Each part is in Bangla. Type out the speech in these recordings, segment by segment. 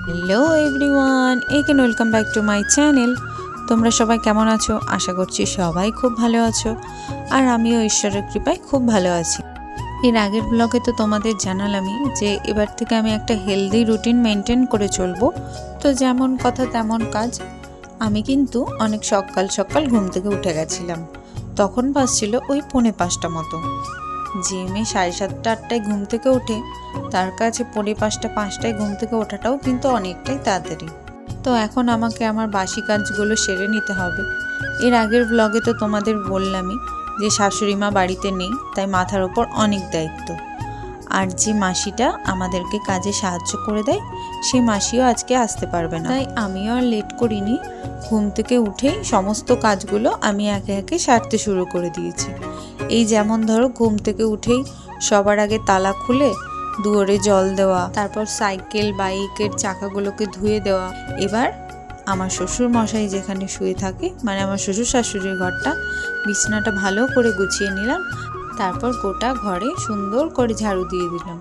Hello everyone, again welcome back to my channel. তোমরা সবাই কেমন আছো? আশা করছি সবাই খুব ভালো আছো, আর আমিও ঈশ্বরের কৃপায় খুব ভালো আছি। এর আগের ব্লগে তো তোমাদের জানালামই যে এবার থেকে আমি একটা হেলদি রুটিন মেনটেন করে চলবো। তো যেমন কথা তেমন কাজ। আমি কিন্তু অনেক সকাল সকাল ঘুম থেকে উঠে গেছিলাম। তখন বাজছিল ওই 4:45 মতো। যে মেয়ে 7:30-8টায় ঘুম থেকে ওঠে, তার কাছে 4:45-5টায় ঘুম থেকে ওঠাটাও কিন্তু অনেকটাই তাড়াতাড়ি। তো এখন আমাকে আমার বাসি কাজগুলো সেরে নিতে হবে। এর আগের ব্লগে তো তোমাদের বললামই যে শাশুড়ি মা বাড়িতে নেই, তাই মাথার ওপর অনেক দায়িত্ব। আর যে মাসিটা আমাদেরকে কাজে সাহায্য করে দেয়, সেই মাসিও আজকে আসতে পারবে না, তাই আমিও আর লেট করিনি। ঘুম থেকে উঠেই সমস্ত কাজগুলো আমি একে একে সারতে শুরু করে দিয়েছি। এই যেমন ধরো, ঘুম থেকে উঠেই সবার আগে তালা খুলে দুয়ারে জল দেওয়া, তারপর সাইকেল বাইকের চাকাগুলোকে ধুয়ে দেওয়া। এবার আমার শ্বশুর মশাই যেখানে শুয়ে থাকে, মানে আমার শ্বশুর শাশুড়ির ঘরটা, বিছানাটা ভালো করে গুছিয়ে নিলাম। তারপর গোটা ঘরে সুন্দর করে ঝাড়ু দিয়ে দিলাম।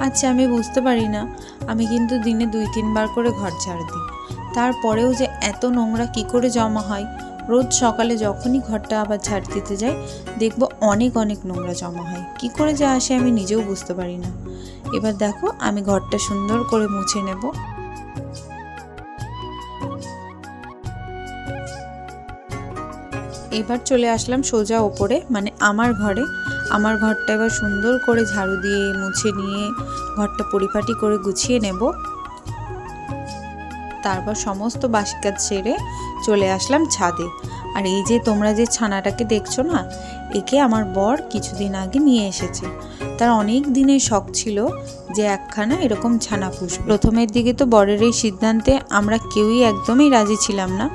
আচ্ছা, আমি বুঝতে পারি না, আমি কিন্তু দিনে 2-3 বার করে ঘর ঝাড়ু দিই, তারপরেও যে এত নোংরা কি করে জমা হয়। রোজ সকালে যখনই ঘরটা আবার ঝাড় দিতে যাই, দেখবো অনেক অনেক নোংরা জমা হয়। কি করে যে আসে আমি নিজেও বুঝতে পারি না। এবার দেখো, আমি ঘরটা সুন্দর করে মুছে নেব। এবার চলে আসলাম সোজা ওপরে, মানে আমার ঘরে। আমার ঘরটা এবার সুন্দর করে ঝাড়ু দিয়ে মুছে নিয়ে ঘরটা পরিপাটি করে গুছিয়ে নেব। তারপর সমস্ত বাসি কাজ সেরে চলে আসলাম ছাদে। আর এই যে তোমরা যে ছানাটাকে দেখছো না, একে আমার বর কিছুদিন আগে নিয়ে এসেছে। তার অনেক দিনের শখ ছিল যে একখানা এরকম ছানা পুষবে। প্রথমের দিকে তো বরের এই সিদ্ধান্তে আমরা কেউই একদমই রাজি ছিলাম না,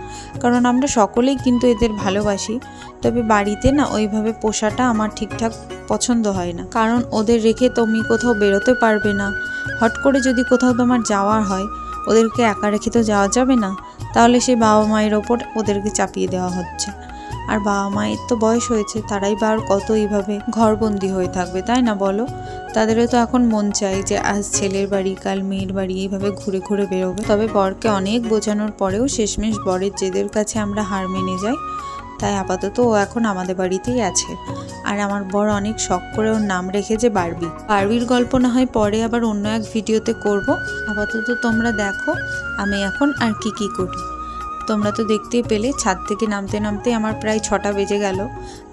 কারণ আমরা সকলেই কিন্তু এদের ভালোবাসি। তবে বাড়িতে না ওইভাবে পোষাটা আমার ঠিকঠাক পছন্দ হয় না, কারণ ওদের রেখে তুমি কোথাও বেরোতে পারবে না। হট করে যদি কোথাও তোমার যাওয়ার হয়, ওদেরকে একা রেখে তো যাওয়া যাবে না, তাহলে সেই বাবা মায়ের ওপর ওদেরকে চাপিয়ে দেওয়া হচ্ছে। আর বাবা মায়ের তো বয়স হয়েছে, তারাই বা আর কত এইভাবে ঘরবন্দি হয়ে থাকবে, তাই না বলো? তাদেরও তো এখন মন চাই যে আজ ছেলের বাড়ি কাল মেয়ের বাড়ি, এইভাবে ঘুরে ঘুরে বেরোবে। তবে বরকে অনেক বোঝানোর পরেও শেষমেশ বরের জেদের কাছে আমরা হার মেনে যাই। তাই আপাতত ও এখন আমাদের বাড়িতেই আছে। আর আমার বর অনেক শখ করে ওর নাম রেখেছে বারবি। বারবির গল্প না হয় পরে আবার অন্য এক ভিডিওতে করব। আপাতত তোমরা দেখো আমি এখন আর কি করি। তোমরা তো দেখতেই পেলে, ছাদ থেকে নামতে নামতে আমার প্রায় 6টা বেজে গেল।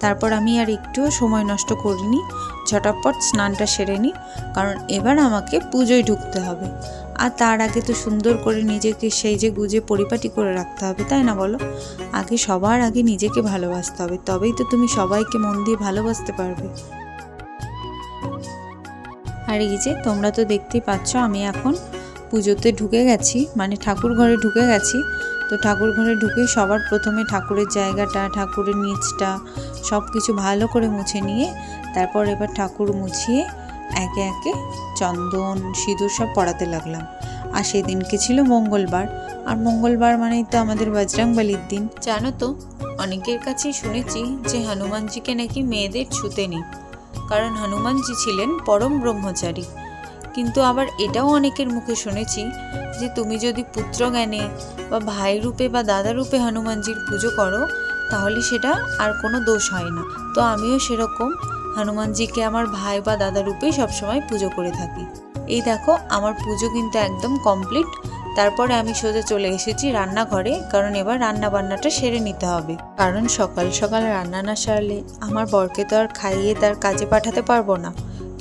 তারপর আমি আর একটুও সময় নষ্ট করিনি, ঝটাপট স্নানটা সেরে নিই, কারণ এবার আমাকে পুজোয় ঢুকতে হবে। আর তার আগে তো সুন্দর করে নিজেকে সেই যে গুজে পরিপাটি করে রাখতে হবে, তাই না বলো? আগে সবার আগে নিজেকে ভালোবাসতে হবে, তবেই তো তুমি সবাইকে মন দিয়ে ভালোবাসতে পারবে। আর এই যে তোমরা তো দেখতেই পাচ্ছ, আমি এখন পুজোতে ঢুকে গেছি, মানে ঠাকুর ঘরে ঢুকে গেছি। তো ঠাকুর ঘরে ঢুকে সবার প্রথমে ঠাকুরের জায়গাটা, ঠাকুরের নিচটা সব কিছু ভালো করে মুছে নিয়ে তারপর এবার ঠাকুর মুছিয়ে একে একে চন্দন সিঁদুর সব পরাতে লাগলাম। আর সেদিনকে ছিল মঙ্গলবার, আর মঙ্গলবার মানেই তো আমাদের বজরংবলির দিন। জানো তো, অনেকের কাছেই শুনেছি যে হনুমানজিকে নাকি মেয়েদের ছুতে নেই, কারণ হনুমানজি ছিলেন পরম ব্রহ্মচারী। কিন্তু আবার এটাও অনেকের মুখে শুনেছি যে তুমি যদি পুত্র জ্ঞানে বা ভাই রূপে বা দাদা রূপে হনুমানজির পুজো করো, তাহলে সেটা আর কোনো দোষ হয় না। তো আমিও সেরকম হনুমানজিকে আমার ভাই বা দাদা রূপেই সবসময় পুজো করে থাকি। এই দেখো, আমার পুজো কিন্তু একদম কমপ্লিট। তারপরে আমি সোজা চলে এসেছি রান্নাঘরে, কারণ এবার রান্না বান্নাটা সেরে নিতে হবে। কারণ সকাল সকাল রান্না না সারলে আমার বরকে তো আর খাইয়ে তার কাজে পাঠাতে পারবো না,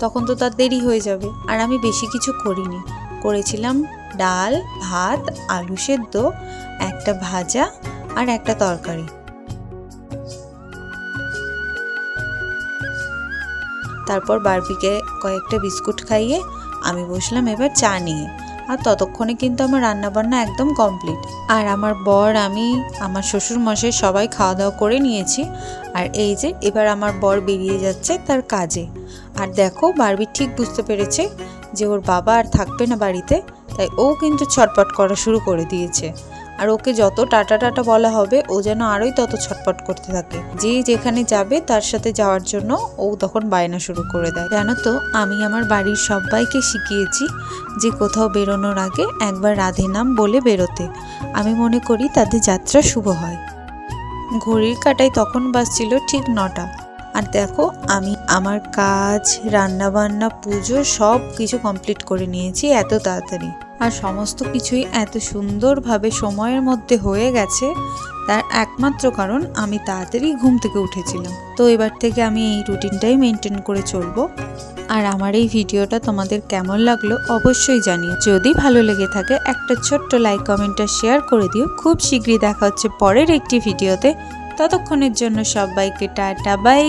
তখন তো তার দেরি হয়ে যাবে। আর আমি বেশি কিছু করিনি, করেছিলাম ডাল ভাত আলু সেদ্ধ, একটা ভাজা আর একটা তরকারি। তারপর বারবিকে কয়েকটা বিস্কুট খাইয়ে আমি বসলাম এবার চা নিয়ে। আর ততক্ষণে কিন্তু আমার রান্নাবান্না একদম কমপ্লিট। আর আমার বর, আমি, আমার শ্বশুর মশাই সবাই খাওয়া দাওয়া করে নিয়েছি। আর এই যে এবার আমার বর বেরিয়ে যাচ্ছে তার কাজে। আর দেখো, বারবি ঠিক বুঝতে পেরেছে যে ওর বাবা আর থাকবে না বাড়িতে, তাই ও কিন্তু ছটপট করা শুরু করে দিয়েছে। আর ওকে যত টাটা টাটা বলা হবে ও যেন আরোই তত ছটপট করতে থাকে। যে যেখানে যাবে তার সাথে যাওয়ার জন্য ও তখন বায়না শুরু করে দেয়। জানো তো, আমি আমার বাড়ির সবাইকে শিখিয়েছি যে কোথাও বেরোনোর আগে একবার রাধে নাম বলে বেরোতে। আমি মনে করি তাদের যাত্রা শুভ হয়। ঘড়ির কাঁটায় তখন বাজছিল ঠিক 9টা। আর দেখো, আমি আমার কাজ, রান্নাবান্না, পুজো সব কিছু কমপ্লিট করে নিয়েছি এত তাড়াতাড়ি। আর সমস্ত কিছুই এত সুন্দরভাবে সময়ের মধ্যে হয়ে গেছে, তার একমাত্র কারণ আমি তাড়াতাড়ি ঘুম থেকে উঠেছিলাম। তো এবার থেকে আমি এই রুটিনটাই মেনটেন করে চলবো। আর আমার এই ভিডিওটা তোমাদের কেমন লাগলো অবশ্যই জানিও। যদি ভালো লেগে থাকে একটা ছোট্ট লাইক, কমেন্ট আর শেয়ার করে দিও। খুব শীঘ্রই দেখা হচ্ছে পরের একটি ভিডিওতে। ততক্ষণের জন্য সবাইকে টাটা, বাই।